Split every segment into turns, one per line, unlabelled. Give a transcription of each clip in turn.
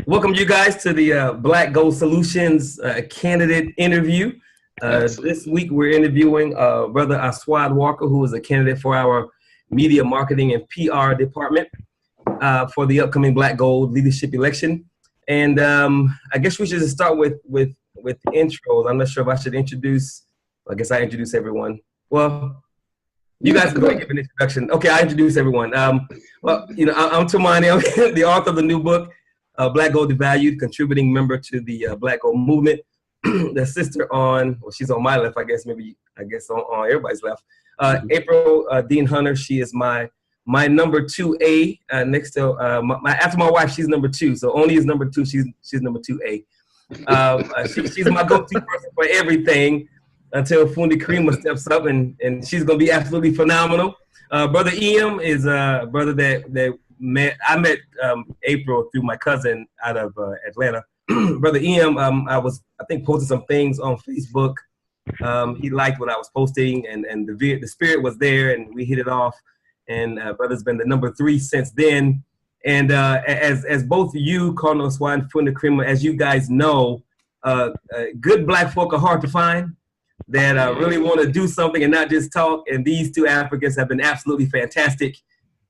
Welcome you guys to the Black Gold Solutions candidate interview. This week we're interviewing Brother Aswad Walker, who is a candidate for our media marketing and PR department for the upcoming Black Gold leadership election. And I guess we should just start with intros. I'm not sure if I should introduce. I guess I introduce everyone. Well, you guys can give an introduction. Okay, I introduce everyone. Well, you know, I'm Tamani. I'm the author of the new book, Black Gold Devalued, contributing member to the Black Gold movement. The sister on, well, she's on my left, I guess, on everybody's left. April Dean Hunter, she is my number 2A next to, after my wife, she's number 2. So only is number 2, she's number 2A. She's my go-to person for everything until Fundi Karima steps up, and she's going to be absolutely phenomenal. Brother Em is a brother that I met April through my cousin out of Atlanta. Brother Em, I think posted some things on Facebook. He liked what I was posting, and the spirit was there, and we hit it off. And brother's been the number 3 since then. And as both you, Cardinal Aswad, and Fundi Karima, as you guys know, good Black folk are hard to find that really want to do something and not just talk. And these two Africans have been absolutely fantastic,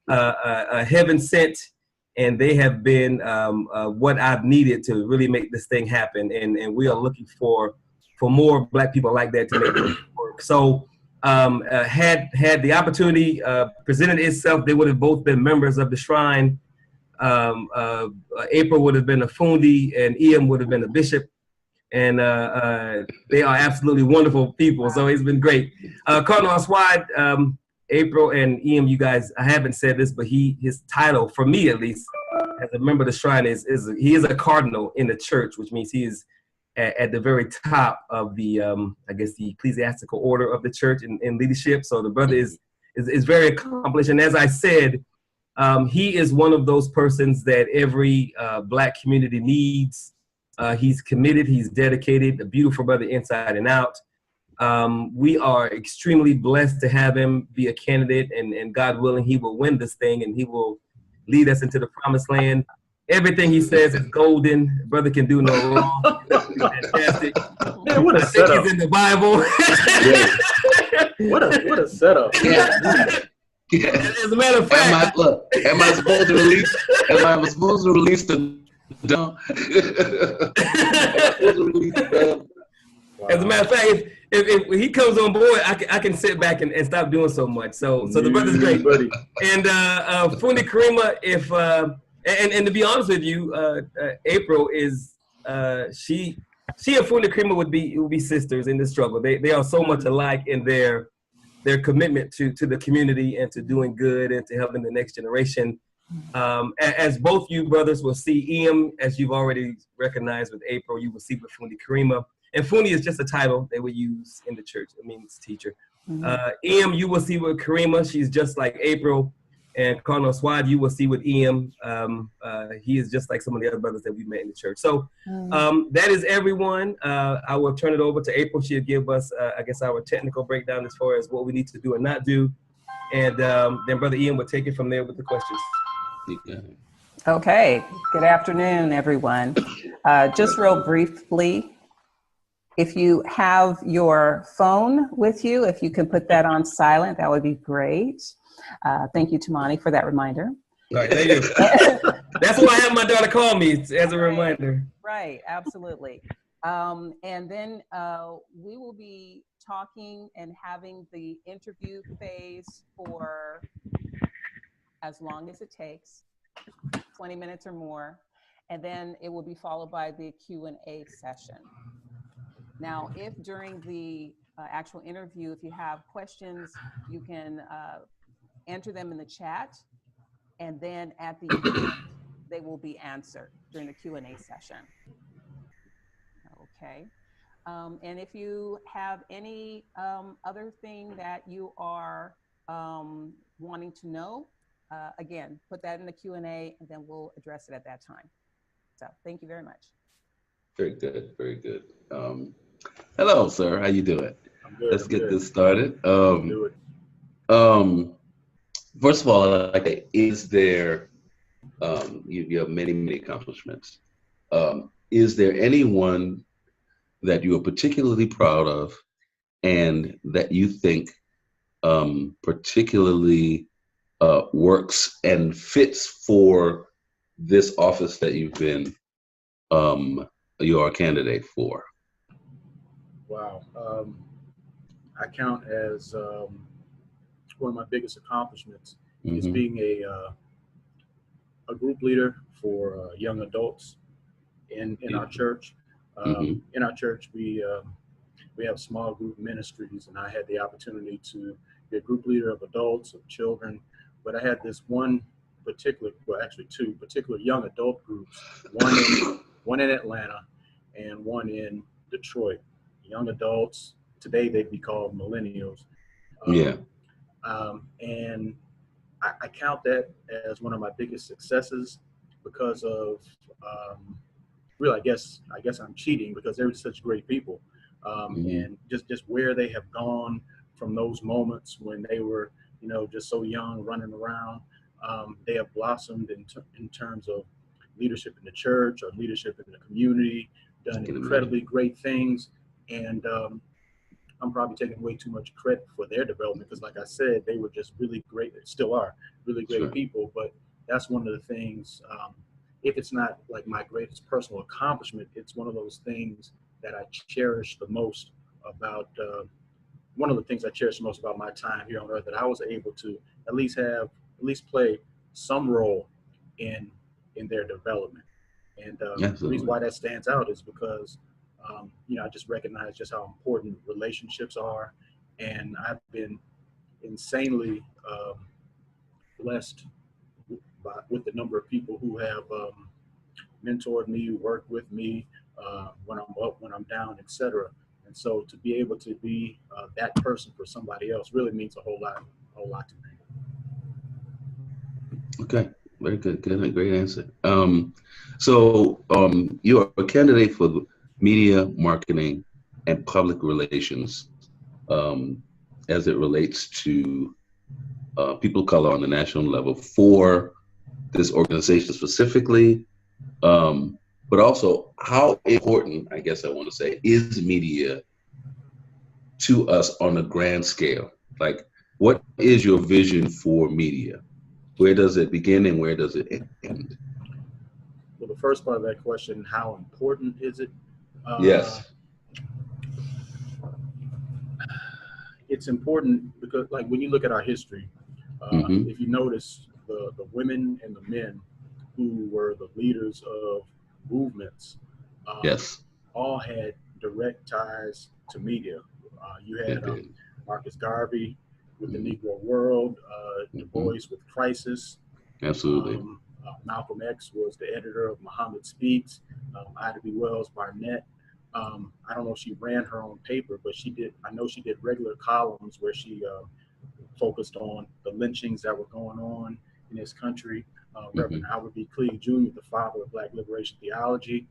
heaven sent, and they have been what I've needed to really make this thing happen. And we are looking for more Black people like that to make it work. So had the opportunity presented itself, they would have both been members of the Shrine. April would have been a Fundi, and Em would have been a bishop. And they are absolutely wonderful people. So it's been great. Cardinal Aswad, April and Em, you guys, I haven't said this, but his title, for me at least, as a member of the Shrine, is he is a cardinal in the church, which means he is at the very top of the, I guess, the ecclesiastical order of the church in leadership. So the brother is very accomplished. And as I said, he is one of those persons that every Black community needs. He's committed, he's dedicated, a beautiful brother inside and out. We are extremely blessed to have him be a candidate, and God willing, he will win this thing and he will lead us into the promised land. Everything he says is golden. Brother can do no wrong. Fantastic.
Man, what a setup.
Think he's in the Bible.
What a setup.
Yeah.
As a matter of fact,
am I supposed to release the dumb?
As a matter of fact, if he comes on board, I can sit back and stop doing so much. So the brother's great.
Buddy.
And Fundi Karima, if and to be honest with you, April is she and Fundi Karima would be sisters in this struggle. They are so much alike in their commitment to the community and to doing good and to helping the next generation. As both you brothers will see, Em, as you've already recognized with April, you will see with Fundi Karima. And Fundi is just a title they would use in the church. It means teacher. Em, you will see with Karima. She's just like April. And Cardinal Aswad, you will see with Em. He is just like some of the other brothers that we met in the church. So that is everyone. I will turn it over to April. She'll give us, I guess, our technical breakdown as far as what we need to do and not do. And then Brother Em will take it from there with the questions.
Okay. Good afternoon, everyone. Just real briefly, if you have your phone with you, if you can put that on silent, that would be great. Thank you, Tamani, for that reminder.
All right, thank you. That's why I have my daughter call me as a reminder.
Right, absolutely. And then we will be talking and having the interview phase for as long as it takes, 20 minutes or more. And then it will be followed by the Q&A session. Now, if during the actual interview, if you have questions, you can enter them in the chat, and then at the end, they will be answered during the Q&A session. Okay. And if you have any other thing that you are wanting to know, again, put that in the Q&A, and then we'll address it at that time. So thank you very much.
Very good, very good. Hello, sir. How you doing?
I'm good.
Let's get this started. First of all, is there, you have many accomplishments. Is there anyone that you are particularly proud of and that you think particularly works and fits for this office that you're a candidate for?
Wow. I count as one of my biggest accomplishments is
Mm-hmm.
being a group leader for young adults in our church.
Mm-hmm.
In our church, we have small group ministries, and I had the opportunity to be a group leader of adults, of children. But I had this one particular, well, actually two particular young adult groups, one in Atlanta and one in Detroit. Young adults, today they'd be called millennials.
Yeah.
And I count that as one of my biggest successes because of really, I guess I'm cheating because they're such great people,
Mm-hmm.
and just where they have gone from those moments when they were, just so young, running around. They have blossomed in terms of leadership in the church or leadership in the community,
I
done
can
incredibly
imagine.
great things, and I'm probably taking way too much credit for their development because, like I said, they were just really great. They still are really great
Sure.
people. But that's one of the things. If it's not like my greatest personal accomplishment, it's one of those things that I cherish the most about. One of the things I cherish the most about my time here on Earth that I was able to at least play some role in their development. And the reason
Absolutely.
why that stands out is because, I just recognize just how important relationships are. And I've been insanely blessed with the number of people who have mentored me, worked with me when I'm up, when I'm down, etc. And so to be able to be that person for somebody else really means a whole lot to me.
Okay. Very good. Good. A great answer. So you are a candidate for the media marketing and public relations um, as it relates to people of color on the national level for this organization specifically, but also how important, I guess I want to say, is media to us on a grand scale? Like, what is your vision for media? Where does it begin and where does it end?
Well, the first part of that question, how important is it? Uh,
Yes.
it's important because, like, when you look at our history,
Mm-hmm.
if you notice the women and the men who were the leaders of movements, um,
Yes.
all had direct ties to media. You
It
had
did.
Marcus Garvey with the
Mm-hmm.
Negro World, Du
Mm-hmm.
Bois with Crisis.
Absolutely.
Malcolm X was the editor of Muhammad Speaks. Ida B. Wells Barnett. I don't know if she ran her own paper, but she did. I know she did regular columns where she focused on the lynchings that were going on in this country.
Mm-hmm.
Reverend Albert B. Cleage Jr., the father of Black liberation theology,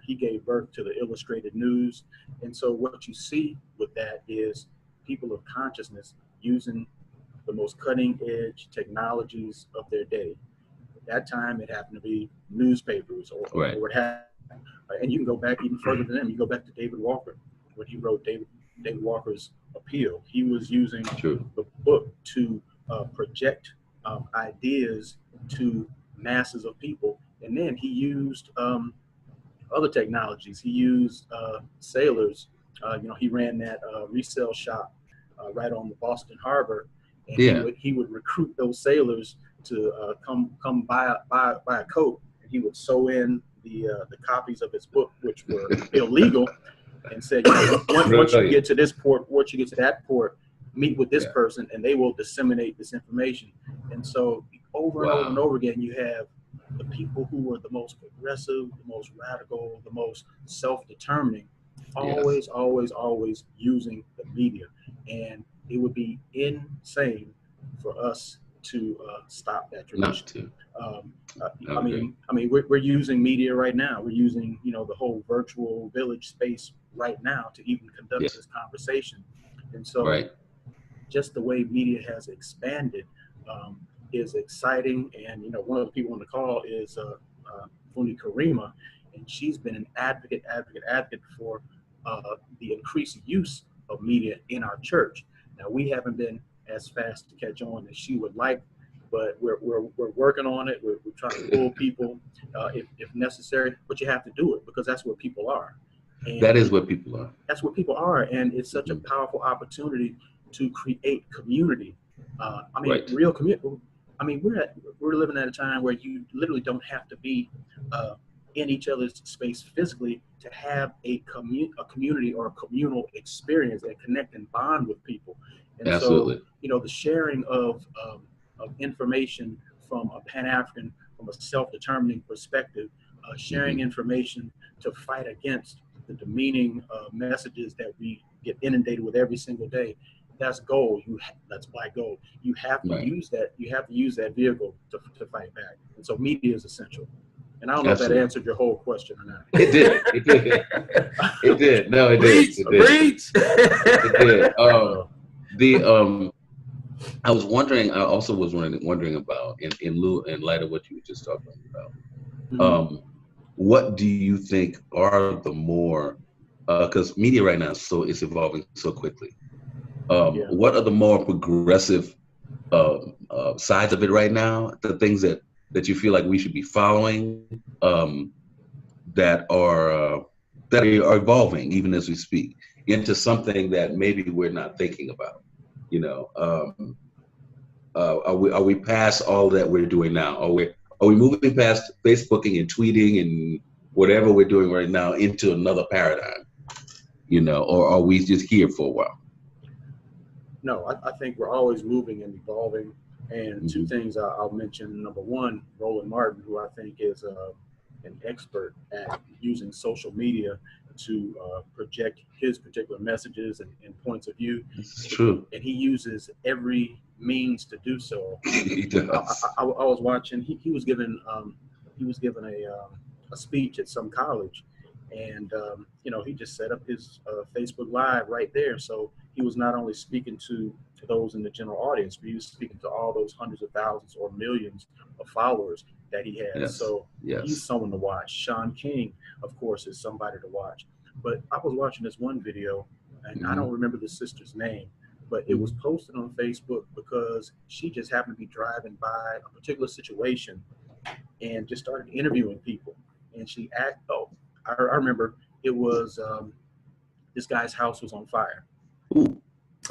he gave birth to the Illustrated News. And so what you see with that is people of consciousness using the most cutting edge technologies of their day. At that time, it happened to be newspapers,
Right.
or it happened, and you can go back even further than them. You go back to David Walker, when he wrote David Walker's Appeal. He was using
True.
the book to project ideas to masses of people, and then he used other technologies. He used sailors. He ran that resale shop right on the Boston Harbor, and he
Yeah.
would recruit those sailors to come buy a coat, and he would sew in the copies of his book, which were illegal, and said, once you get
Brilliant.
to this port, once you get to that port, meet with this
Yeah.
person, and they will disseminate this information. And so over and over and
Wow.
over again, you have the people who were the most progressive, the most radical, the most self-determining,
Yes.
always using the media. And it would be insane for us to stop that
Not
tradition.
to.
Um,
I would agree.
we're using media right now. We're using, the whole virtual village space right now to even conduct
Yes.
this conversation. And so
Right.
just the way media has expanded is exciting. And one of the people on the call is Funi Karima, and she's been an advocate for the increased use of media in our church. Now, we haven't been as fast to catch on as she would like, but we're working on it. We're trying to pull people if necessary, but you have to do it because that's what people are. And
that is what people are.
That's what people are, and it's such a powerful opportunity to create community. Real community. I mean, we're living at a time where you literally don't have to be in each other's space physically to have a community or a communal experience and connect and bond with people. And
Absolutely.
so, you know, the sharing of information from a Pan-African, from a self-determining perspective, sharing information to fight against the demeaning messages that we get inundated with every single day. That's gold. That's Black gold. You have to use that. You have to use that vehicle to fight back. And so media is essential. And I don't know if that answered your whole question or not.
It did. It did. It did. No, it
Breach,
did. It did.
breach.
It did. I was wondering. I also was wondering about in light of what you were just talking about. What do you think are the more because media right now is evolving so quickly. What are the more progressive sides of it right now? The things that you feel like we should be following that are evolving even as we speak into something that maybe we're not thinking about. You know, are we past all that we're doing now? Are we moving past Facebooking and tweeting and whatever we're doing right now into another paradigm? You know, or are we just here for a while?
No, I think we're always moving and evolving. And two things I'll mention. Number one, Roland Martin, who I think is an expert at using social media to project his particular messages and points of view.
It's true.
And he uses every means to do so.
He does.
I was watching. He was given a speech at some college, and you know, he just set up his Facebook Live right there. So he was not only speaking to those in the general audience, but he was speaking to all those hundreds of thousands or millions of followers that he has.
Yes.
So
Yes.
he's someone to watch. Sean King, of course, is somebody to watch. But I was watching this one video, and I don't remember the sister's name, but it was posted on Facebook because she just happened to be driving by a particular situation and just started interviewing people. And she I remember it was this guy's house was on fire.
Ooh.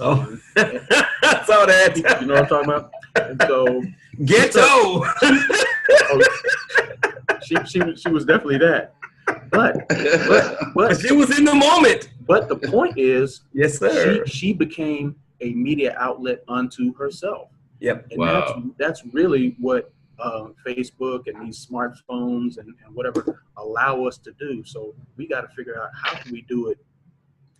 Oh, I saw that.
You know what I'm talking about? And so
Ghetto.
she was definitely that. But
She was in the moment.
But the point is,
Yes, sir.
she became a media outlet unto herself.
Yep.
And
Wow.
that's really what Facebook and these smartphones and whatever allow us to do. So we got to figure out how can we do it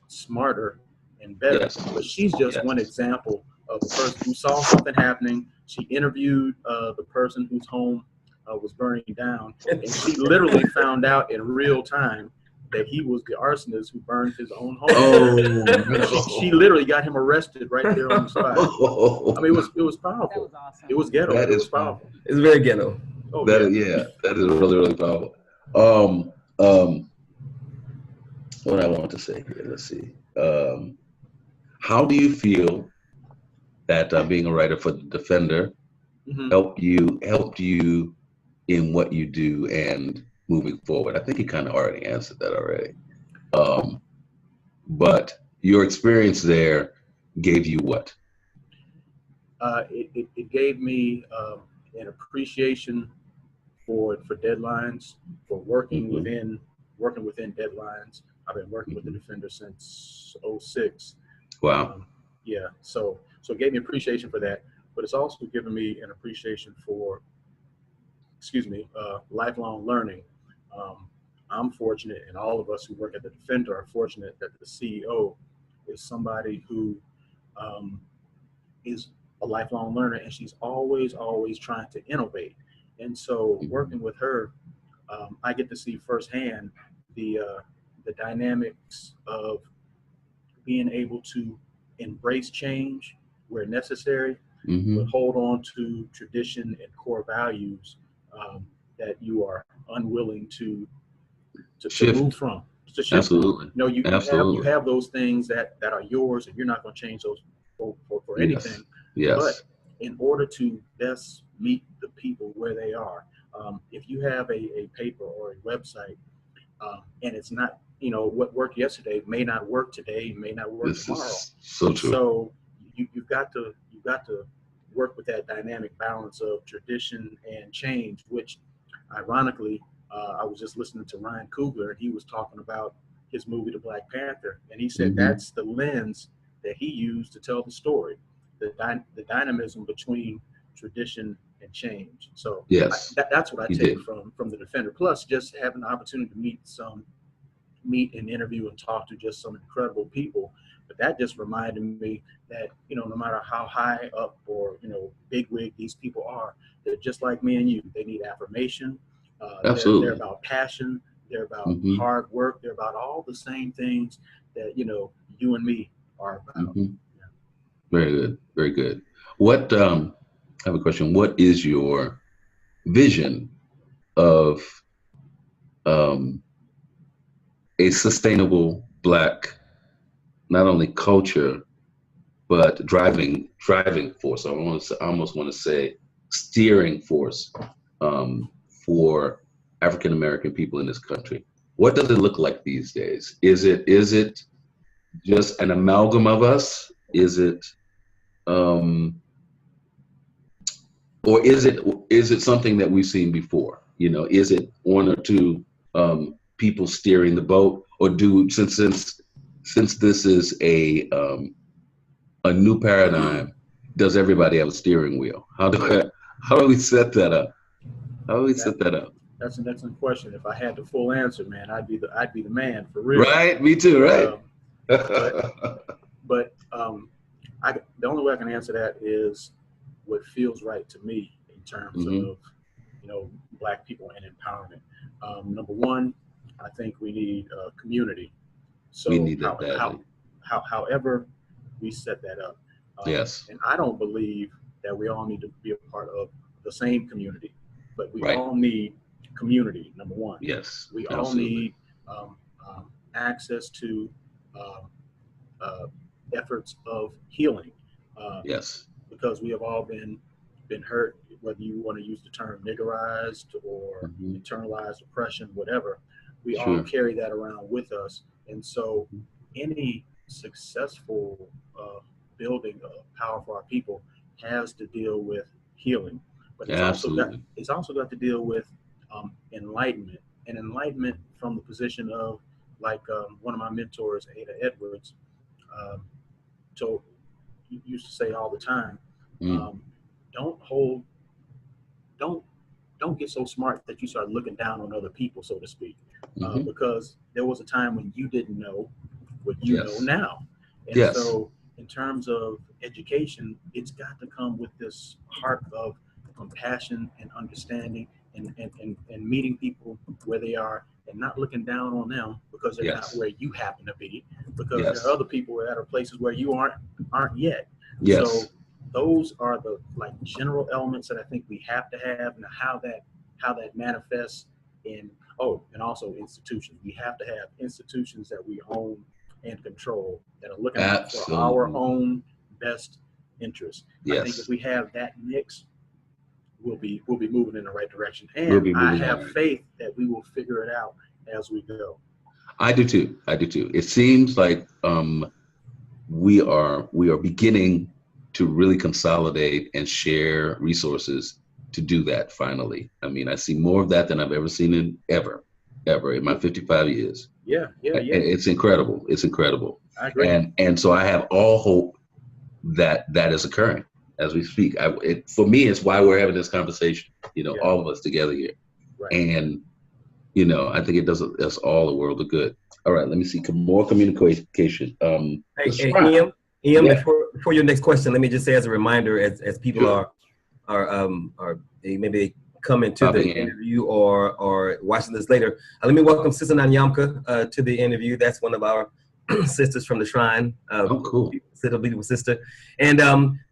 smarter and better.
Yes.
But she's just
Yes.
one example of a person who saw something happening. She interviewed the person whose home was burning down, and she literally found out in real time that he was the arsonist who burned his own home.
Oh, no.
She literally got him arrested right there on the spot. I mean, it was powerful.
That was awesome.
It was ghetto.
That
It
is
was powerful.
It's very ghetto.
Oh,
that is really, really powerful. What I want to say here, let's see. How do you feel that being a writer for the Defender helped you in what you do and moving forward? I think you kind of already answered that already. But your experience there gave you what?
It gave me an appreciation for deadlines, for working within deadlines. I've been working with the Defender since 2006.
Wow.
So it gave me appreciation for that, but it's also given me an appreciation for, lifelong learning. I'm fortunate, and all of us who work at the Defender are fortunate that the CEO is somebody who is a lifelong learner, and she's always trying to innovate. And so working with her, I get to see firsthand the dynamics of being able to embrace change where necessary, but hold on to tradition and core values that you are unwilling to to move from, to shift.
Absolutely.
You know, you
Absolutely.
have those things that are yours, and you're not going to change those for anything.
Yes.
But in order to best meet the people where they are, if you have a paper or a website, and it's not, you know, what worked yesterday may not work today, may not work
This
tomorrow.
is so true.
So you've got to work with that dynamic balance of tradition and change, which ironically, I was just listening to Ryan Coogler, and he was talking about his movie, The Black Panther, and he said that's the lens that he used to tell the story, the dynamism between tradition and change. So
Yes,
that's what I
he
take
did.
from the Defender. Plus, just having the opportunity to meet and interview and talk to just some incredible people. But that just reminded me that, you know, no matter how high up or, you know, bigwig these people are, they're just like me and you. They need affirmation.
Absolutely.
They're about passion. They're about hard work. They're about all the same things that, you know, you and me are about.
Very good. Very good. What, I have a question. What is your vision of a sustainable Black, not only culture, but driving force? I almost want to say steering force for African American people in this country. What does it look like these days? Is it just an amalgam of us? Is it or is it something that we've seen before? You know, is it one or two people steering the boat, or since this is a new paradigm, does everybody have a steering wheel? How do we set that up? How do we set that up?
That's an excellent question. If I had the full answer, man, I'd be the man for real.
Right, me too. Right.
But the only way I can answer that is what feels right to me in terms of, you know, Black people and empowerment. Number one, I think we need community. So
we need that badly.
However we set that up.
Yes.
And I don't believe that we all need to be a part of the same community, but we
Right.
all need community. Number one.
Yes.
We
absolutely.
all need access to efforts of healing.
Yes.
Because we have all been hurt, whether you want to use the term niggerized or internalized oppression, whatever. We all carry that around with us. And so any successful building of power for our people has to deal with healing. But it's also got to deal with enlightenment, and enlightenment from the position of, like, one of my mentors, Ada Edwards, used to say all the time, don't get so smart that you start looking down on other people, so to speak, because there was a time when you didn't know what you know now. And so in terms of education, it's got to come with this heart of compassion and understanding and meeting people where they are and not looking down on them because they're not where you happen to be, because there are other people that are places where you aren't yet. So those are the, like, general elements that I think we have to have, and how that manifests in, and also institutions. We have to have institutions that we own and control, that are looking out for our own best interests. I think if we have that mix, we'll be moving in the right direction. And I have faith that we will figure it out as we go.
I do too. It seems like we are beginning to really consolidate and share resources to do that finally. I mean, I see more of that than I've ever seen in my 55 years.
Yeah.
It's incredible. It's incredible.
I agree.
And so I have all hope that is occurring as we speak. For me, it's why we're having this conversation, you know, all of us together here.
Right.
And, you know, I think it does us all a world of good. All right, let me see, more communication.
Hey, Ian, before your next question, let me just say as a reminder, as people maybe come into the interview or watching this later, let me welcome Sister Nanyamka to the interview. That's one of our sisters from the Shrine.
Cool.
Beautiful sister. And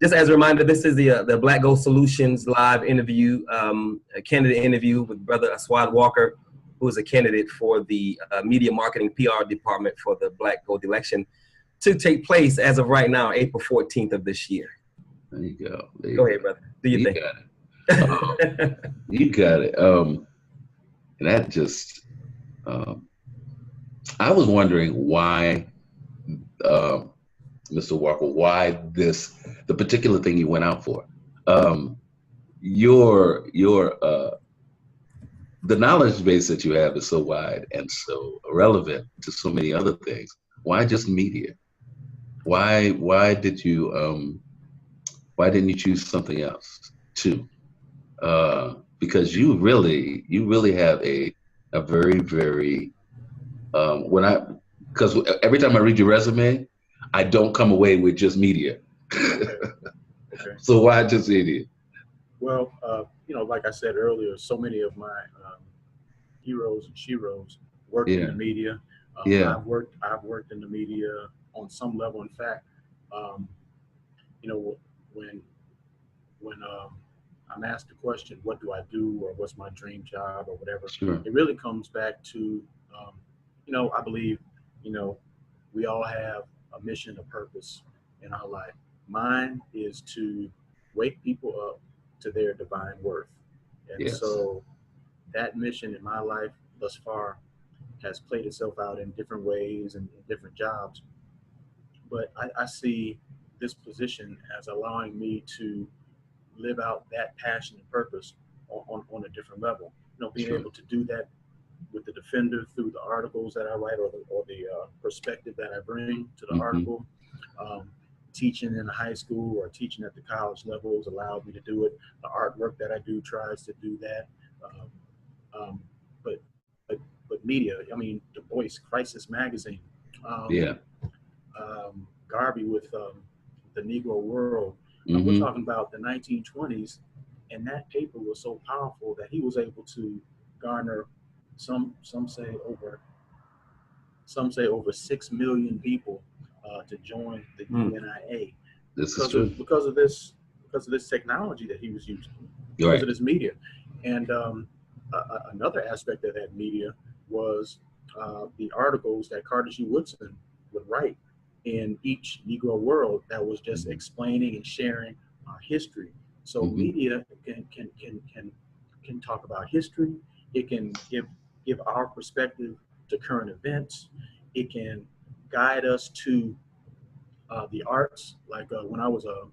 just as a reminder, this is the Black Gold Solutions live interview, a candidate interview with Brother Aswad Walker, who is a candidate for the media marketing PR department for the Black Gold election to take place as of right now, April 14th of this year.
There you go.
Go ahead, brother. Do your
you
thing.
Got it. You got it. And that just, I was wondering why, Mr. Walker, why the particular thing you went out for. The knowledge base that you have is so wide and so relevant to so many other things. Why just media? Why didn't you choose something else too? Because you really have a very, very because every time I read your resume, I don't come away with just media.
Okay.
So why just media?
Well, like I said earlier, so many of my heroes and sheroes worked in the media.
Yeah.
I've worked in the media on some level. In fact, when I'm asked the question, what do I do, or what's my dream job, or whatever,
Sure.
it really comes back to, I believe, we all have a mission, a purpose in our life. Mine is to wake people up to their divine worth. And
Yes.
so that mission in my life thus far has played itself out in different ways and in different jobs. But I see this position as allowing me to live out that passion and purpose on a different level. Being
Sure.
able to do that with the Defender through the articles that I write, or the perspective that I bring to the
Mhm.
article. Teaching in high school or teaching at the college level has allowed me to do it. The artwork that I do tries to do that. But media, Du Bois Crisis Magazine,
Yeah.
Garvey with the Negro World. We're
Mhm.
talking about the 1920s, and that paper was so powerful that he was able to garner some say over 6 million people to join the UNIA
This is true.
because of this technology that he was using, because
Right.
of this media. And another aspect of that media was the articles that Carter G. Woodson would write in each Negro World that was just explaining and sharing our history. So
Mhm.
media can talk about history. It can give our perspective to current events. It can guide us to the arts. Like when I was an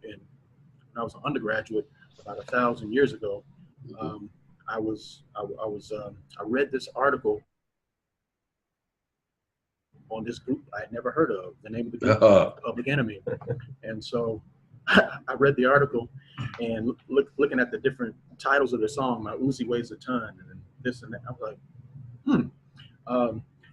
undergraduate about 1,000 years ago, I read this article on this group I had never heard of. The name of the group was Public Enemy. And so I read the article and looking at the different titles of the song, My Uzi Weighs a Ton, and this and that. I was like,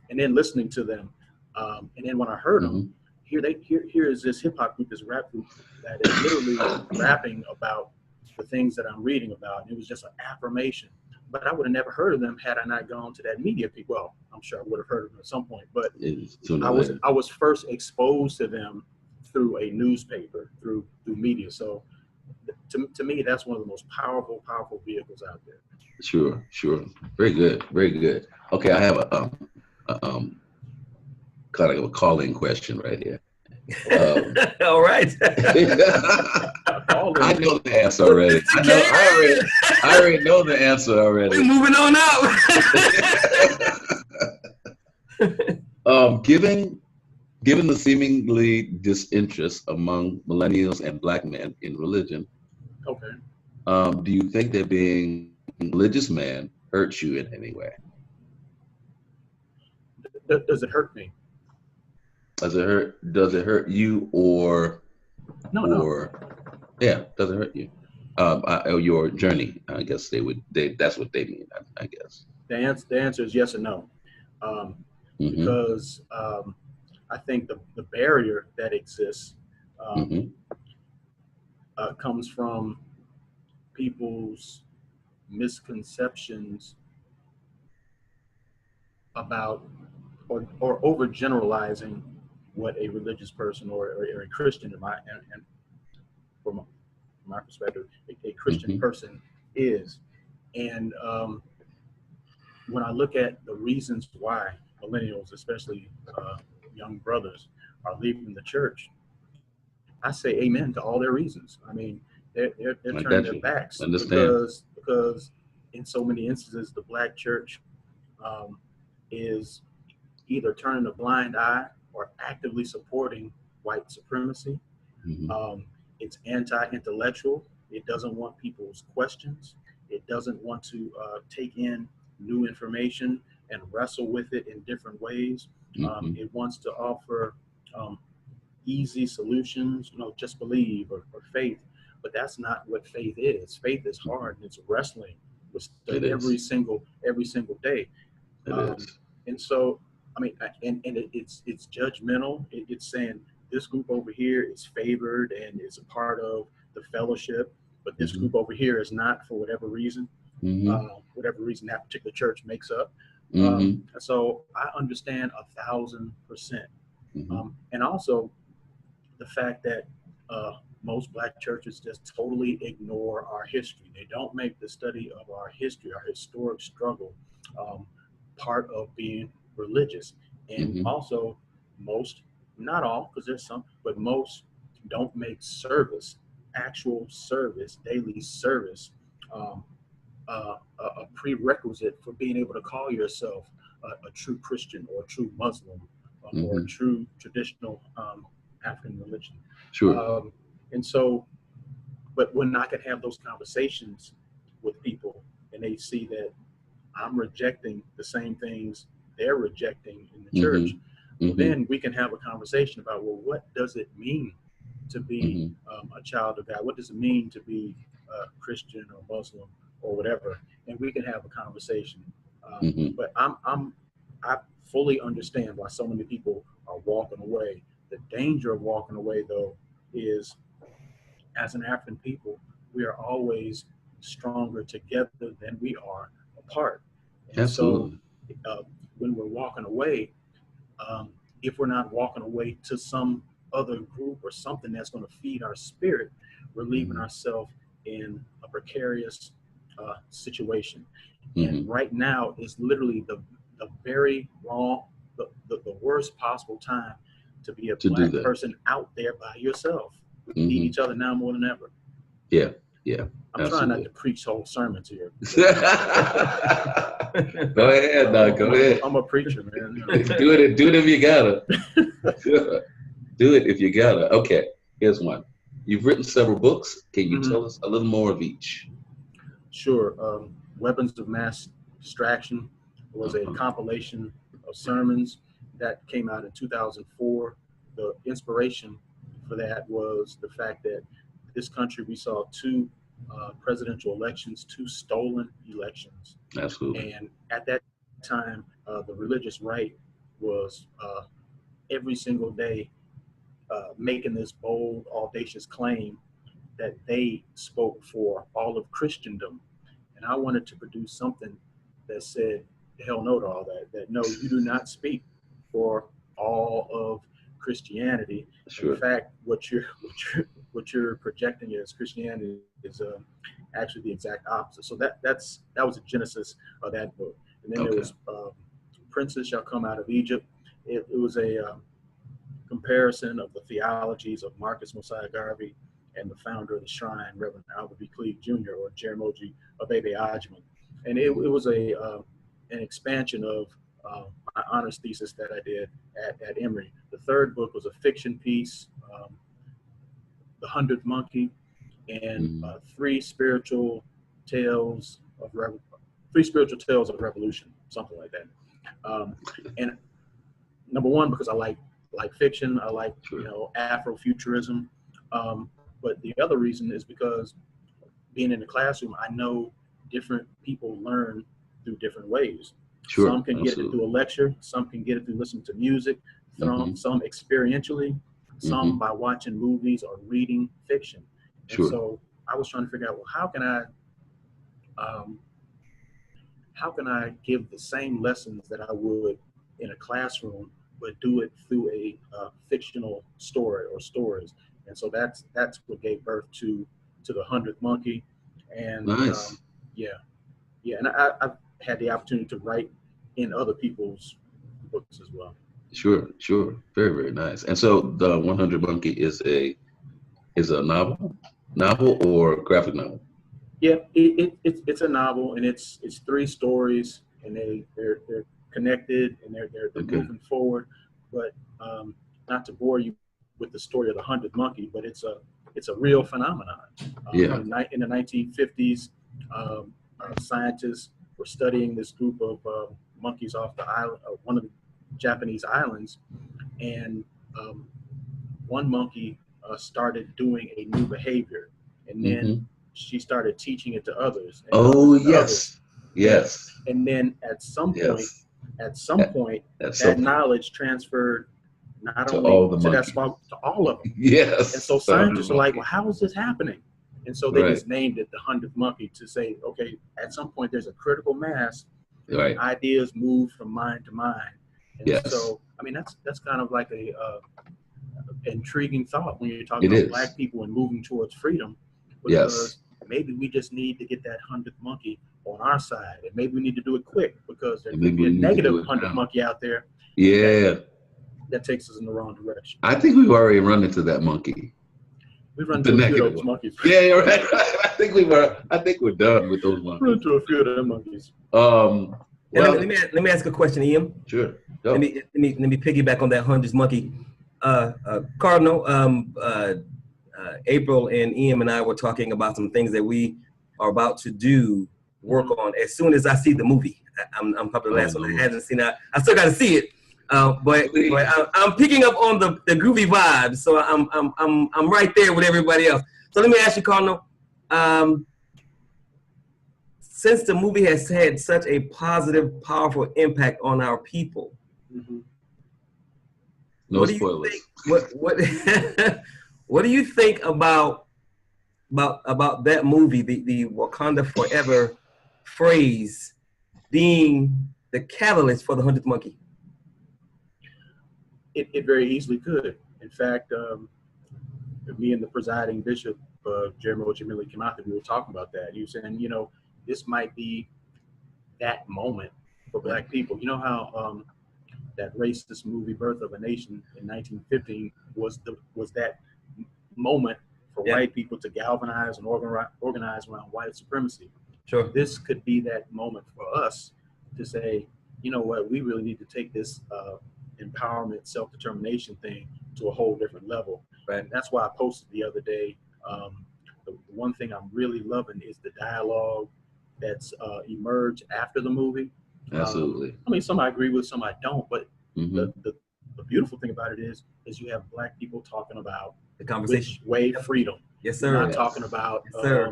and then listening to them. And then when I heard them, here is this hip hop group, this rap group that is literally rapping about the things that I'm reading about. And it was just an affirmation. But I would have never heard of them had I not gone to that media people. Well, I'm sure I would have heard of them at some point, but I was first exposed to them through a newspaper, through media. So to me, that's one of the most powerful vehicles out there.
Sure. Very good. Very good. Okay, I have a kind of a calling question right here.
All right.
I know the answer already. I already know the answer already.
We're moving on out.
Given the seemingly disinterest among millennials and Black men in religion,
okay,
do you think that being a religious man hurts you in any way?
Does it hurt me?
Does it hurt you or
No.
Yeah, does it hurt you? Your journey, I guess that's what they mean, I guess.
The answer is yes and no. Because I think the barrier that exists comes from people's misconceptions about or overgeneralizing what a religious person or a Christian, from my perspective, a Christian person is. And when I look at the reasons why millennials, especially young brothers, are leaving the church, I say amen to all their reasons. I mean, they're turning their backs because in so many instances, the Black church is either turning a blind eye or actively supporting white supremacy. It's anti-intellectual. It doesn't want people's questions. It doesn't want to take in new information and wrestle with it in different ways. It wants to offer easy solutions, just believe or faith. But that's not what faith is. Faith is hard, and it's wrestling with stuff every single day. And so, I mean, it's judgmental. It's saying this group over here is favored and is a part of the fellowship, but this group over here is not for whatever reason, whatever reason that particular church makes up. So I understand 1,000%. And also the fact that most Black churches just totally ignore our history. They don't make the study of our history, our historic struggle, part of being religious. And also most, not all, because there's some, but most don't make service, actual service, daily service, a prerequisite for being able to call yourself a true Christian or a true Muslim or a true traditional African religion. And so, but when I can have those conversations with people and they see that I'm rejecting the same things they're rejecting in the church, well, then we can have a conversation about, well, what does it mean to be a child of God? What does it mean to be Christian or Muslim or whatever? And we can have a conversation. But I fully understand why so many people are walking away. The danger of walking away, though, is as an African people, we are always stronger together than we are apart. And so when we're walking away, if we're not walking away to some other group or something that's going to feed our spirit, we're leaving ourselves in a precarious situation. And right now is literally the very wrong, the worst possible time to be a Black person out there by yourself. We need each other now more than ever. I'm trying not to preach whole sermons here.
Go ahead, Doug. Go ahead.
I'm a preacher, man.
Do it if you gotta. Do it if you gotta. Okay, here's one. You've written several books. Can you tell us a little more of each?
Sure. Weapons of Mass Distraction was a compilation of sermons that came out in 2004. The inspiration for that was the fact that this country, we saw two presidential elections, two stolen elections.
Absolutely.
And at that time, the religious right was every single day making this bold, audacious claim that they spoke for all of Christendom. And I wanted to produce something that said, hell no to all that, that no, you do not speak for all of Christianity. In fact, what you're projecting as Christianity is actually the exact opposite. So that was the genesis of that book. And then there was Princes Shall Come Out of Egypt. It was a comparison of the theologies of Marcus Mosiah Garvey and the founder of the Shrine, Reverend Albert B. Cleave Jr. or Jeramogi Abebe Ajman. And it was an expansion of my honors thesis that I did at Emory. The third book was a fiction piece, The 100th Monkey, and three spiritual tales of revolution, something like that. And number one, because I like fiction, I like Afrofuturism. But the other reason is because being in the classroom, I know different people learn through different ways. Some can get it through a lecture, some can get it through listening to music, some experientially, some by watching movies or reading fiction. And so I was trying to figure out, well, how can I give the same lessons that I would in a classroom, but do it through a fictional story or stories. And so that's what gave birth to the 100th Monkey. And
nice.
And had the opportunity to write in other people's books as well.
Sure. Very, very nice. And so the 100 Monkey is a novel or graphic novel?
Yeah, it's a novel, and it's 3 stories, and they're connected, and they're
Okay.
moving forward. But not to bore you with the story of the 100th monkey, but it's a real phenomenon.
Yeah.
In the 1950s, scientists were studying this group of monkeys off the island, one of the Japanese islands, and one monkey started doing a new behavior, and then she started teaching it to others. And
Oh,
others to
yes.
others.
Yes.
And then at some point,
That's
that
so
knowledge transferred not
to
only
all the
to that
monkeys.
small, to all of them.
Yes.
And so scientists are like, well, how is this happening? And so they
Right.
just named it the 100th monkey to say, okay, at some point there's a critical mass.
Right.
Ideas move from mind to mind. And
Yes.
so, I mean, that's kind of like a intriguing thought when you're talking
It
about
is.
Black people and moving towards freedom.
Yes.
Because maybe we just need to get that 100th monkey on our side, and maybe we need to do it quick, because there
And
could
maybe
be a
we need to
negative
do it
100th
now.
monkey out there
Yeah.
that takes us in the wrong direction.
I think we've already run into that monkey.
We've run
The
into a few of
negative
those
one.
monkeys.
Yeah, you're right. I think we're done with those
Run
monkeys.
into a few of them monkeys.
And
Well,
let me ask a question, Ian.
sure. Go.
Let me piggyback on that 100th monkey. Cardinal, April and Ian and I were talking about some things that we are about to work on as soon as I see the movie. I'm probably the last one that hasn't seen it. I still got to see it, but I'm picking up on the groovy vibes, so I'm right there with everybody else. So let me ask you, Cardinal. Since the movie has had such a positive, powerful impact on our people,
No
what do you
spoilers.
think? What do you think about that movie, the Wakanda Forever phrase being the catalyst for the 100th monkey?
It very easily could. In fact, me and the presiding bishop, Jeremy Ojimili Kimathi, we were talking about that. He was saying, this might be that moment for Black people. You know how that racist movie Birth of a Nation in 1915 was that moment for white people to galvanize and organize around white supremacy.
Sure.
This could be that moment for us to say, you know what, we really need to take this empowerment, self-determination thing to a whole different level.
Right.
And that's why I posted the other day. The one thing I'm really loving is the dialogue that's emerged after the movie.
Absolutely.
I mean, some I agree with, some I don't, but
Mhm.
the beautiful thing about it is you have Black people talking about
The conversation.
which way freedom.
Yes,
We're
sir.
not talking about
Yes, sir.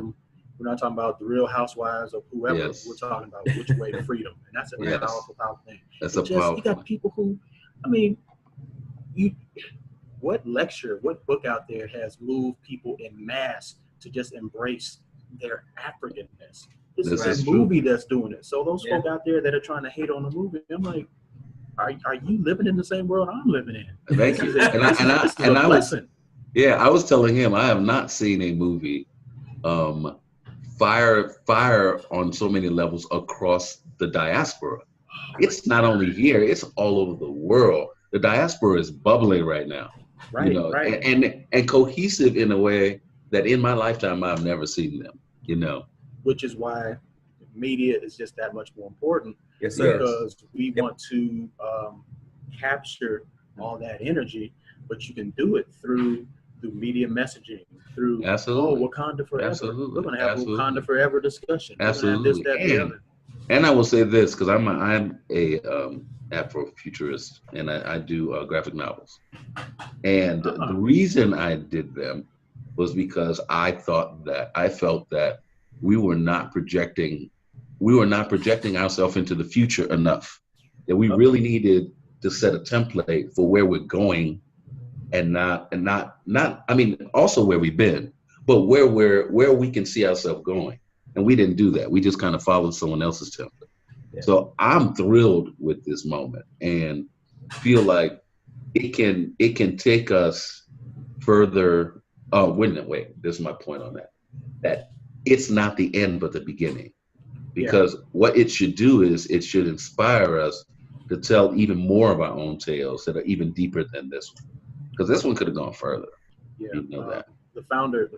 we're not talking about the Real Housewives of whoever.
Yes.
We're talking about which way to freedom, and that's a
Yes.
powerful thing.
That's
You
a powerful
got
one.
people who, what book out there has moved people in mass to just embrace their Africanness? This
This
is
is
a
true.
movie that's doing it. So those
Yeah.
folk out there that are trying to hate on the movie, I'm like, are you living in the same world I'm living in?
Thank you.
This is a blessing.
I was telling him I have not seen a movie fire on so many levels across the diaspora. It's not only here, it's all over the world. The diaspora is bubbling right now.
Right,
right. And cohesive in a way that in my lifetime I've never seen them,
Which is why media is just that much more important.
Yes, sir.
Because we want to capture all that energy, but you can do it through media messaging, through
Absolutely.
Wakanda Forever.
Absolutely.
We're going to have
Absolutely.
a Wakanda Forever discussion.
Absolutely.
We're gonna have this, that, the other.
And I will say this, because I'm a Afrofuturist, and I do graphic novels. And the reason I did them was because I felt that we were not projecting ourselves into the future enough. That we really needed to set a template for where we're going, and not I mean, also where we've been, but where we can see ourselves going. And we didn't do that. We just kind of followed someone else's template. Yeah. So I'm thrilled with this moment and feel like it can take us further. Oh, wait, this is my point on that. That it's not the end, but the beginning. because what it should do is it should inspire us to tell even more of our own tales that are even deeper than this one, because this one could have gone further.
Yeah,
You know that.
the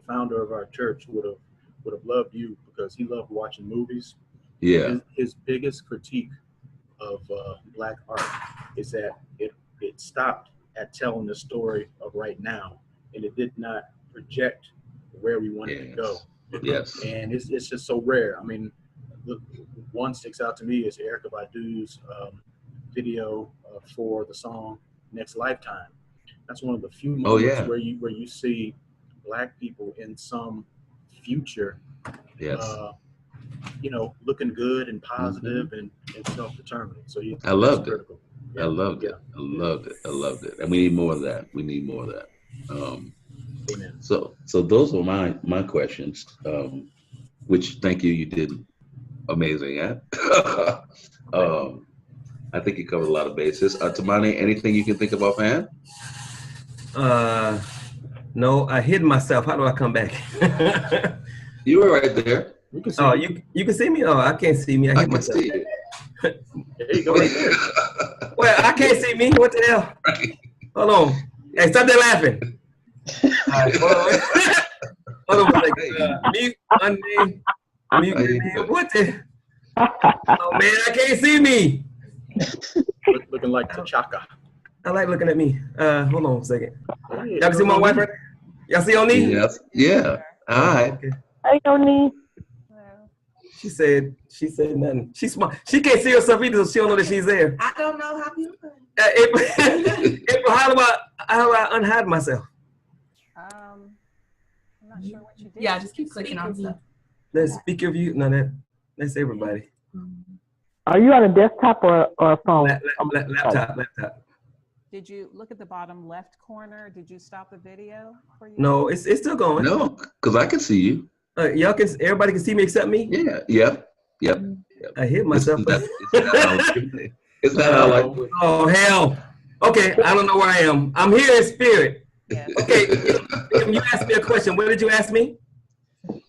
founder of our church would have loved you because he loved watching movies.
Yeah.
His biggest critique of black art is that it stopped at telling the story of right now, and it did not project where we wanted to go.
Yes.
And it's just so rare. I mean, the one sticks out to me is Erykah Badu's video for the song "Next Lifetime." That's one of the few moments where you see black people in some future, looking good and positive and self-determining. So yeah,
I loved it.
critical. Yeah.
I loved it. I loved it. I loved it. And we need more of that. We need more of that.
Amen.
So those are my questions. Which thank you. You did amazing at. I think you covered a lot of bases. Tamani, anything you can think of offhand?
No, I hid myself. How do I come back?
You were right there.
You can see
you can see me? Oh, I can't see me. I hid myself.
See you.
There you go, right there.
Well, I can't see me. What the hell?
Right.
Hold on. Hey, stop that laughing. All right, hold on. Mute, unmute, mute. What the? Oh, man, I can't see me.
Looking like T'Chaka.
I like looking at me. Hold on a second.
Hey,
Y'all see my wife right there? Y'all see Oni?
Yes. Yeah. All right.
Okay.
Hey, Oni.
She said nothing. She's smart. She can't see herself either, so she don't know that she's there.
I don't know how you.
April, how do I unhide myself?
I'm not sure what you did.
Yeah, just keep clicking on stuff.
Let's speak your view. No, that's everybody.
Are you on a desktop or a phone?
Laptop.
Did you look at the bottom left corner? Did you stop the video for you?
No, it's still going.
No, because I can see you.
Everybody can see me except me.
Yeah. Yep.
I hit myself.
It's not how like.
Oh hell. Okay, I don't know where I am. I'm here in spirit.
Yes.
Okay, you asked me a question. What did you ask me?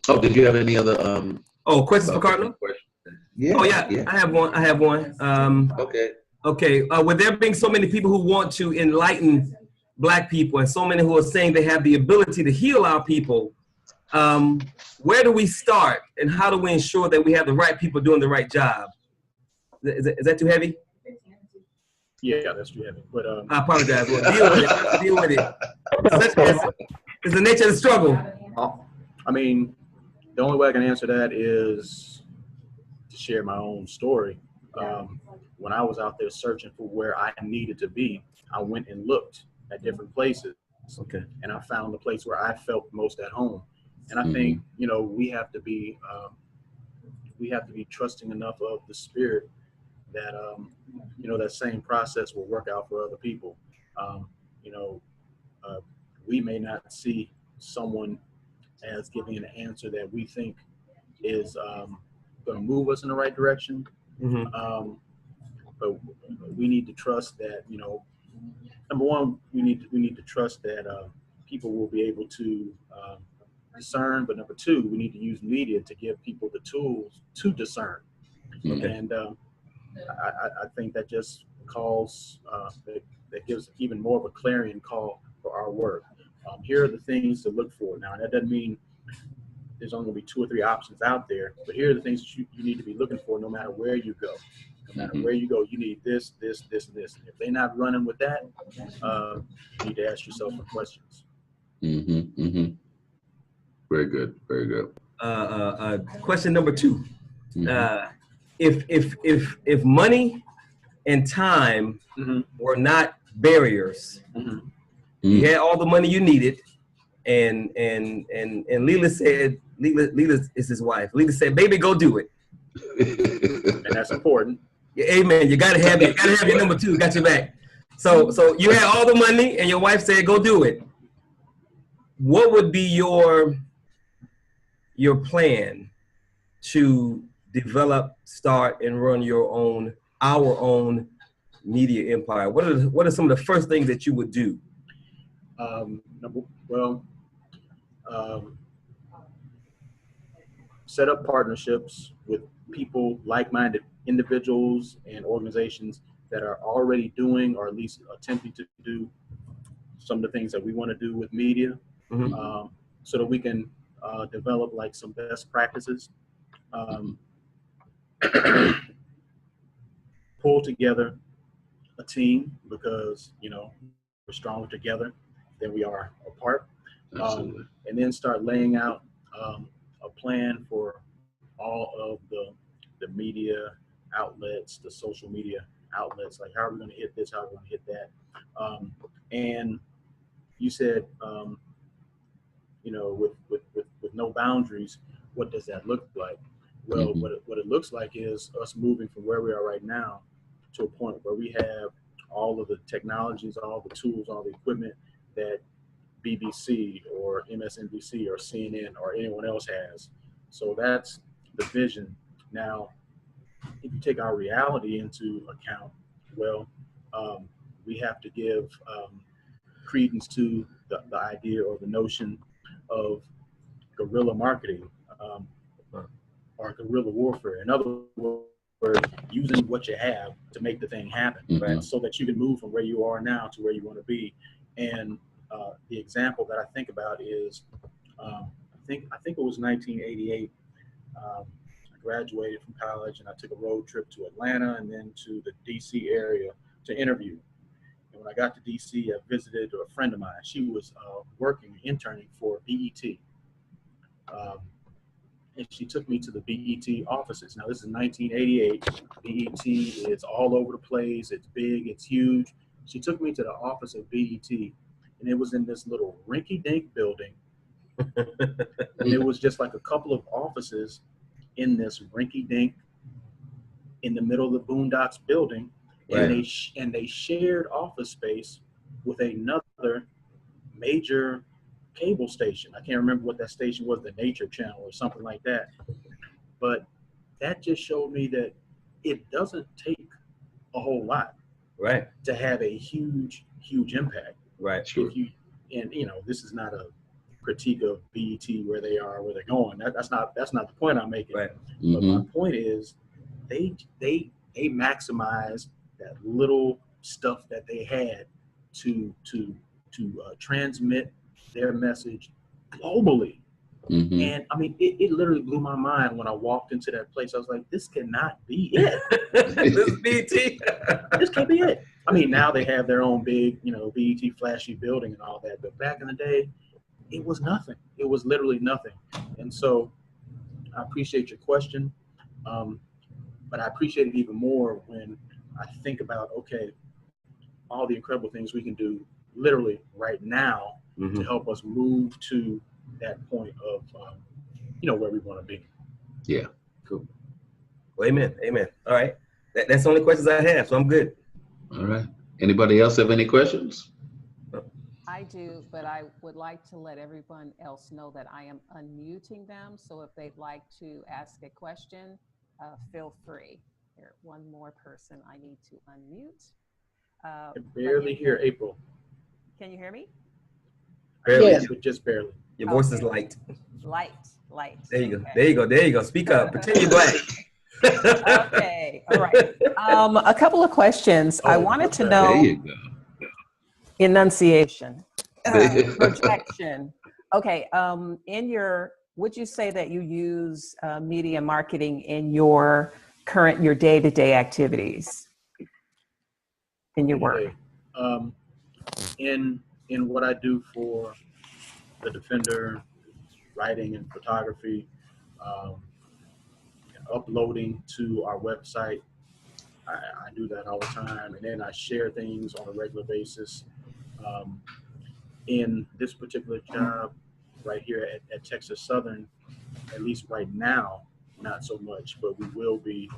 Oh, did you have any other
Questions for Cardinal?
Yeah.
Oh yeah, I have one. Okay. With there being so many people who want to enlighten Black people and so many who are saying they have the ability to heal our people, where do we start and how do we ensure that we have the right people doing the right job? Is that too heavy?
Yeah, that's too heavy. But
I apologize. Well, deal with it. It's the nature of the struggle.
I mean, the only way I can answer that is to share my own story. When I was out there searching for where I needed to be, I went and looked at different places.
Okay.
And I found the place where I felt most at home. And I think, we have to be trusting enough of the Spirit that, that same process will work out for other people. We may not see someone as giving an answer that we think is going to move us in the right direction.
Mm-hmm.
But we need to trust that, number one, we need to trust that people will be able to discern. But number two, we need to use media to give people the tools to discern.
Okay.
And I think that just calls, that gives even more of a clarion call for our work. Here are the things to look for. Now, that doesn't mean there's only going to be 2 or 3 options out there, but here are the things that you need to be looking for no matter where you go. No matter where you go, you need this, and this. And if they're not running with that, you need to ask yourself some questions.
Very good. Very good.
Question number 2. If money and time were not barriers, you had all the money you needed, and Leela said, Leela is his wife. Leela said, "Baby, go do it."
And that's important.
Yeah, amen. You gotta have your number 2. Got your back. So you had all the money, and your wife said, "Go do it." What would be your plan to develop, start, and run our own media empire? What are some of the first things that you would do?
Set up partnerships with people, like-minded individuals and organizations that are already doing or at least attempting to do some of the things that we want to do with media, so that we can develop like some best practices, pull together a team, because we're stronger together than we are apart, and then start laying out a plan for all of the media outlets, the social media outlets, like how are we going to hit this, how are we going to hit that. And you said, with no boundaries, what does that look like? Well, what it looks like is us moving from where we are right now to a point where we have all of the technologies, all the tools, all the equipment that BBC or MSNBC or CNN or anyone else has. So that's the vision. Now, if you take our reality into account, well, we have to give credence to the idea or the notion of guerrilla marketing, or guerrilla warfare. In other words, using what you have to make the thing happen, right? So that you can move from where you are now to where you want to be. And the example that I think about is, I think it was 1988. I graduated from college and I took a road trip to Atlanta and then to the DC area to interview. And when I got to DC, I visited a friend of mine. She was interning for BET. And she took me to the BET offices. Now, this is 1988. BET is all over the place. It's big. It's huge. She took me to the office of BET, and it was in this little rinky-dink building. And it was just like a couple of offices in this rinky-dink, in the middle of the boondocks building. Right. And they shared office space with another major cable station. I can't remember what that station was, the Nature Channel or something like that. But that just showed me that it doesn't take a whole lot, right, to have a huge impact. Right. Sure. This is not a critique of BET, where they are, where they're going. That's not the point I'm making. Right. But my point is, they maximize that little stuff that they had to transmit their message globally. And I mean, it literally blew my mind when I walked into that place. I was like, this cannot be it. This BET. This can't be it. I mean, now they have their own big, BET flashy building and all that. But back in the day, it was nothing. It was literally nothing. And so I appreciate your question. But I appreciate it even more when I think about, okay, all the incredible things we can do literally right now to help us move to that point of, where we want to be.
Yeah. Cool. Well, amen. Amen. All right. That's the only questions I have, so I'm good.
All right. Anybody else have any questions?
I do, but I would like to let everyone else know that I am unmuting them. So if they'd like to ask a question, feel free. Here, one more person I need to unmute.
I barely hear April.
Can you hear me?
Barely.
Yes, but just barely.
Your voice is light.
Light.
There you go. There you go. Speak up. Pretend you're black.
Okay. All right. A couple of questions. I wanted to know.
There you go.
Enunciation. Projection. Okay. Would you say that you use media marketing in your day-to-day activities, in your work?
In what I do for the Defender, writing and photography, uploading to our website, I do that all the time, and then I share things on a regular basis. In this particular job right here at Texas Southern, at least right now, not so much, but we will be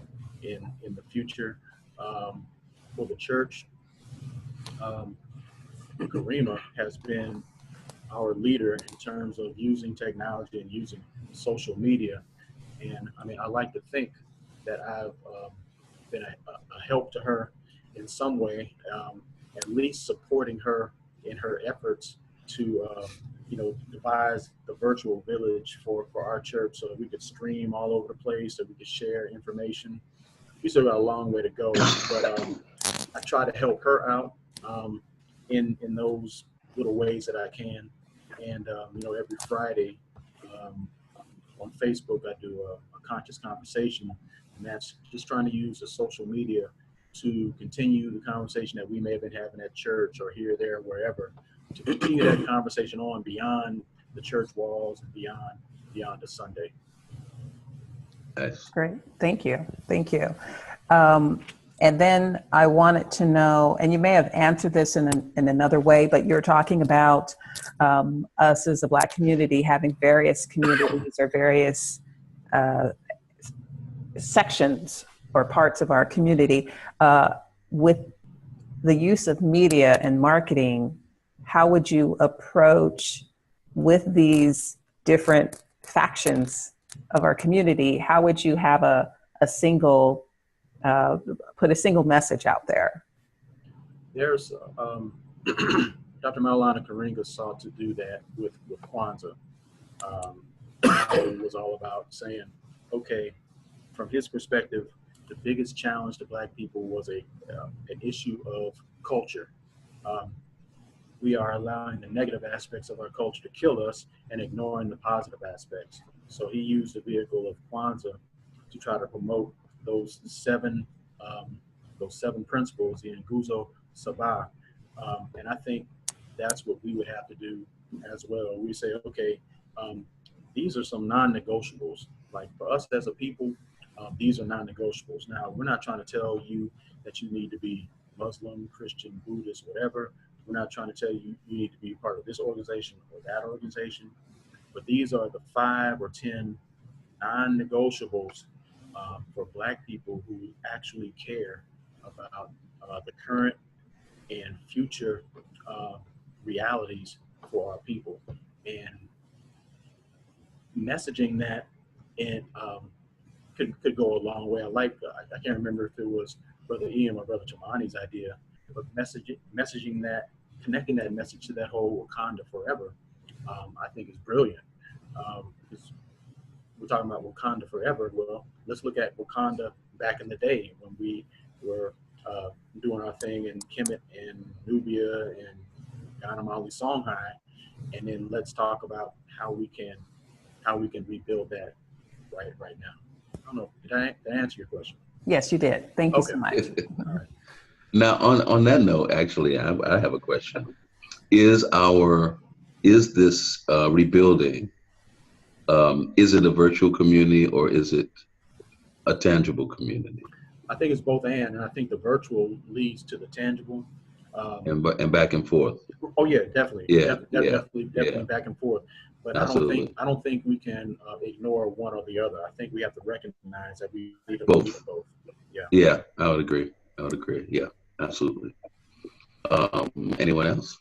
in the future. For the church, Karima has been our leader in terms of using technology and using social media. And I mean, I like to think that I've been a help to her in some way, at least supporting her in her efforts to devise the virtual village for our church so that we could stream all over the place, so we could share information. We still got a long way to go, but I try to help her out in those little ways that I can. And every Friday on Facebook, I do a conscious conversation, and that's just trying to use the social media to continue the conversation that we may have been having at church or here, there, wherever, to continue that conversation on beyond the church walls and beyond the Sunday.
Nice.
Great, thank you. And then I wanted to know, and you may have answered this in another way, but you're talking about us as a Black community having various communities or various sections or parts of our community. With the use of media and marketing, how would you approach with these different factions of our community? How would you have a single put a single message out there?
There's Dr. Maulana Karinga sought to do that with Kwanzaa. It was all about saying, okay, from his perspective, the biggest challenge to Black people was an issue of culture. We are allowing the negative aspects of our culture to kill us and ignoring the positive aspects. So he used the vehicle of Kwanzaa to try to promote those seven principles, the Nguzo Sabah. And I think that's what we would have to do as well. We say, okay, these are some non-negotiables. Like for us as a people, these are non-negotiables. Now, we're not trying to tell you that you need to be Muslim, Christian, Buddhist, whatever. We're not trying to tell you you need to be part of this organization or that organization. But these are the 5 or 10 non-negotiables for Black people who actually care about the current and future realities for our people. And messaging that could go a long way. I can't remember if it was Brother Ian or Brother Jamani's idea, but messaging that, connecting that message to that whole Wakanda forever, I think is brilliant. Because we're talking about Wakanda forever. Well, let's look at Wakanda back in the day when we were doing our thing in Kemet and Nubia and Ghana, Mali, Songhai, and then let's talk about how we can rebuild that right now. I don't know. Did I answer your question?
Yes, you did. Thank you so much.
All right.
Now, on that note, actually, I have a question. Is this rebuilding? Is it a virtual community or is it a tangible community?
I think it's both and I think the virtual leads to the tangible.
And back and forth.
Oh yeah, definitely.
Yeah,
Definitely back and forth. But
absolutely.
I don't think we can ignore one or the other. I think we have to recognize that we need to
both.
Need both. Yeah.
Yeah, I would agree. Yeah, absolutely. Anyone else?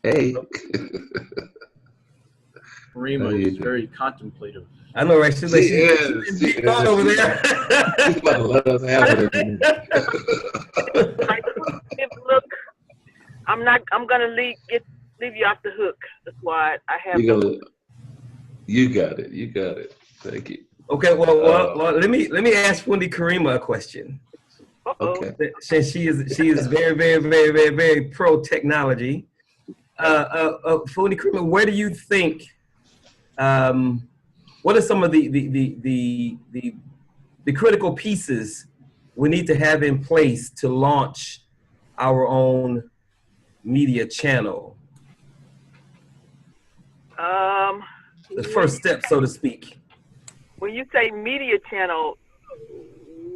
Hey.
Karima is very contemplative.
I know, right? She's like, she's over there.
She's about to let us have it.
Look, I'm gonna leave you off the hook. That's why I have.
You got it. Thank you.
Okay, well, let me ask Fundi Karima a question.
Okay.
Since she is very, very, very, very, very pro technology. Fundi Karima, where do you think? What are some of the critical pieces we need to have in place to launch our own media channel? The first step, so to speak.
When you say media channel,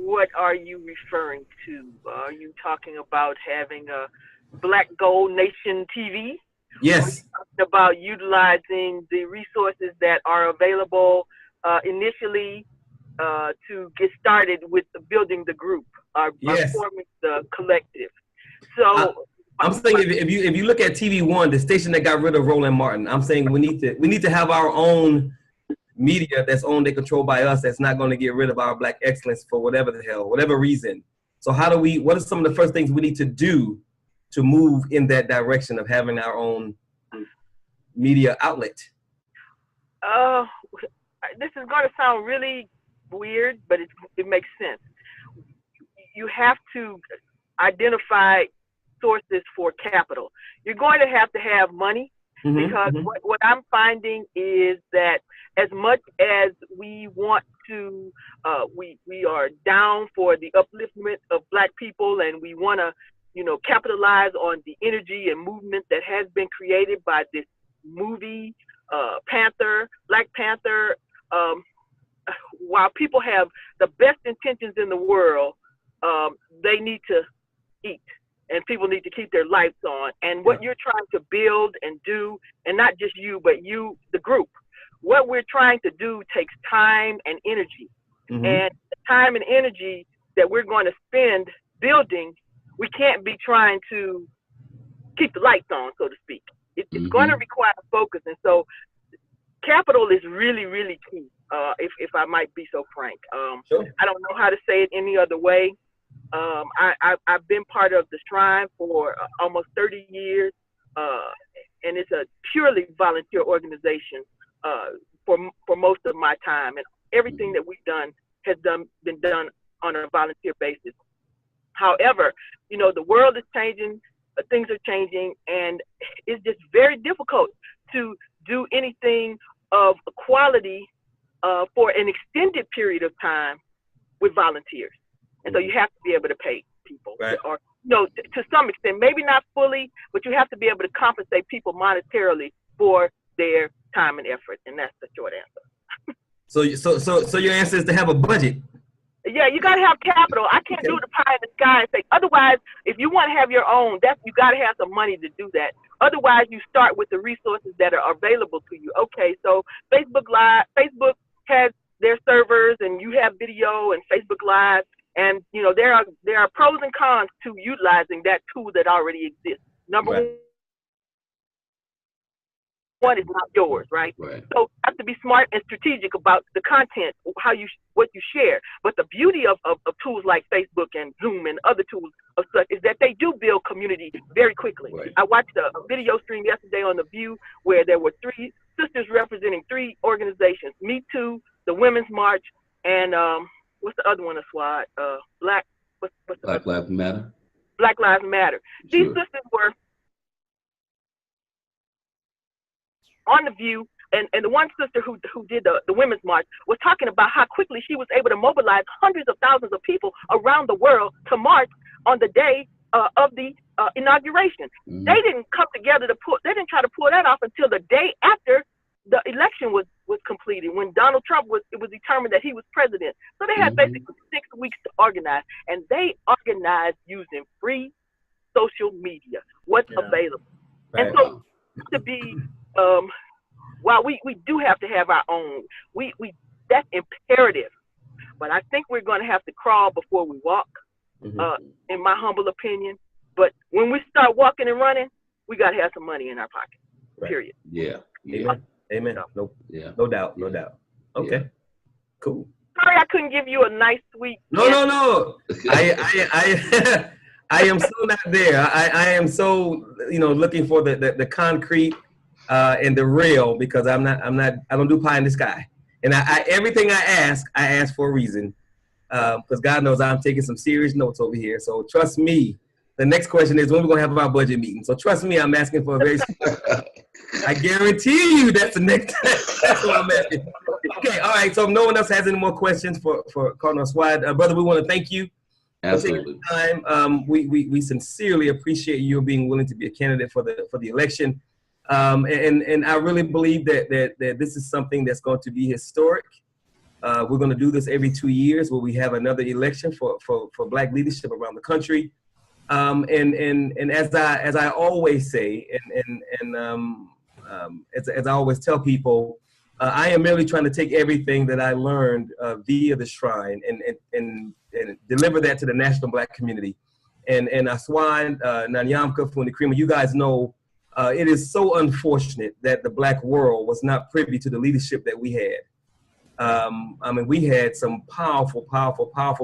what are you referring to? Are you talking about having a Black Gold Nation TV?
Yes.
About utilizing the resources that are available initially to get started with building the group, forming the collective. So
I'm saying if you look at TV One, the station that got rid of Roland Martin, I'm saying we need to have our own media that's owned and controlled by us. That's not going to get rid of our Black excellence for whatever reason. So what are some of the first things we need to do to move in that direction of having our own media outlet?
This is going to sound really weird, but it makes sense. You have to identify sources for capital. You're going to have money, because what I'm finding is that as much as we want to, we are down for the upliftment of Black people, and we want to, capitalize on the energy and movement that has been created by this movie, Black Panther. While people have the best intentions in the world, they need to eat, and people need to keep their lights on. And what you're trying to build and do, and not just you, but you, the group, what we're trying to do takes time and energy. And the time and energy that we're going to spend building, we can't be trying to keep the lights on, so to speak. It's going to require focus. And so capital is really, really key, if I might be so frank.
Sure.
I don't know how to say it any other way. I've been part of the Shrine for almost 30 years, and it's a purely volunteer organization for most of my time. And everything that we've done has been done on a volunteer basis. However, the world is changing, things are changing, and it's just very difficult to do anything of quality for an extended period of time with volunteers. And so you have to be able to pay people, or to some extent, maybe not fully, but you have to be able to compensate people monetarily for their time and effort. And that's the short answer.
So your answer is to have a budget.
Yeah, you got to have capital. I can't do the pie in the sky and say, otherwise, if you want to have your own, you got to have some money to do that. Otherwise, you start with the resources that are available to you. Okay, so Facebook has their servers, and you have video and Facebook Live, and there are pros and cons to utilizing that tool that already exists. Number one is not yours, right? So you have to be smart and strategic about the content, what you share. But the beauty of tools like Facebook and Zoom and other tools of such is that they do build community very quickly. I watched a video stream yesterday on The View where there were 3 sisters representing 3 organizations: Me Too, the Women's March, and what's the other one, Aswad? Black
Lives Matter.
Black Lives Matter. These sisters were on The View, and the one sister who did the Women's March was talking about how quickly she was able to mobilize hundreds of thousands of people around the world to march on the day of the inauguration. They didn't come together they didn't try to pull that off until the day after the election was completed, when Donald Trump it was determined that he was president. So they had basically 6 weeks to organize, and they organized using free social media, what's available. And so to be while we do have to have our own, that's imperative, but I think we're going to have to crawl before we walk, in my humble opinion. But when we start walking and running, we got to have some money in our pocket. Period.
Amen. No doubt. Okay. Cool.
Sorry, I couldn't give you a nice, sweet.
No. I am so not there. I am so looking for the concrete and the real, because I don't do pie in the sky. And everything I ask for a reason, because God knows I'm taking some serious notes over here. So trust me. The next question is when we're gonna have our budget meeting. So trust me, I'm asking for a very. I guarantee you that's the next. That's what I'm asking. Okay, all right. So if no one else has any more questions for Cardinal Aswad, brother, we want to thank you.
Absolutely.
For taking the time. We sincerely appreciate you being willing to be a candidate for the election. And I really believe that this is something that's going to be historic. We're going to do this every 2 years, where we have another election for Black leadership around the country. And as I always say, as I always tell people, I am merely trying to take everything that I learned via the Shrine and deliver that to the national Black community. And Aswad, Nanyamka, Funikrima, you guys know. It is so unfortunate that the Black world was not privy to the leadership that we had. We had some powerful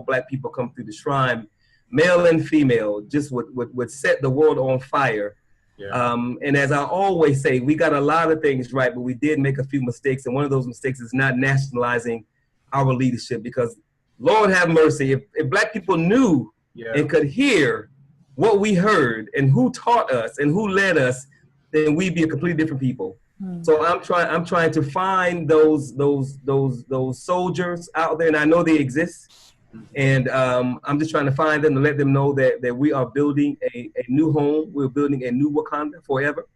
Black people come through the Shrine, male and female, just would set the world on fire.
Yeah.
And as I always say, we got a lot of things right, but we did make a few mistakes. And one of those mistakes is not nationalizing our leadership, because Lord have mercy, if Black people knew and could hear what we heard and who taught us and who led us, then we'd be a completely different people. So I'm trying to find those soldiers out there, and I know they exist. And I'm just trying to find them to let them know that we are building a new home. We're building a new Wakanda forever.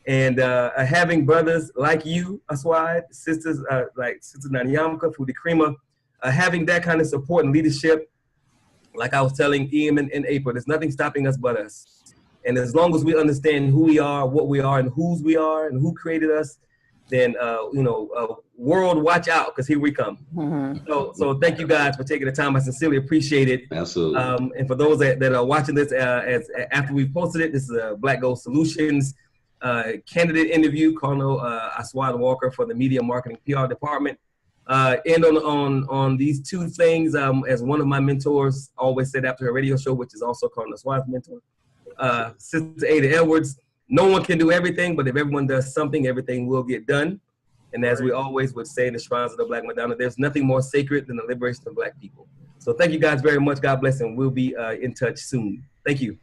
And having brothers like you, Aswad, sisters like Sister Nanyamka, Fudi Krima, having that kind of support and leadership, like I was telling Ian in April, there's nothing stopping us but us. And as long as we understand who we are, what we are, and whose we are, and who created us, then world, watch out, because here we come. So thank you guys for taking the time. I sincerely appreciate it.
Absolutely.
And for those that are watching this after we've posted it, this is a Black Gold Solutions candidate interview, Colonel Aswad Walker for the Media Marketing PR Department. And on these two things, as one of my mentors always said after her radio show, which is also Colonel Aswad's mentor, Sister Ada Edwards, no one can do everything, but if everyone does something, everything will get done. And as we always would say in the Shrines of the Black Madonna, there's nothing more sacred than the liberation of Black people. So thank you guys very much. God bless, and we'll be in touch soon. Thank you.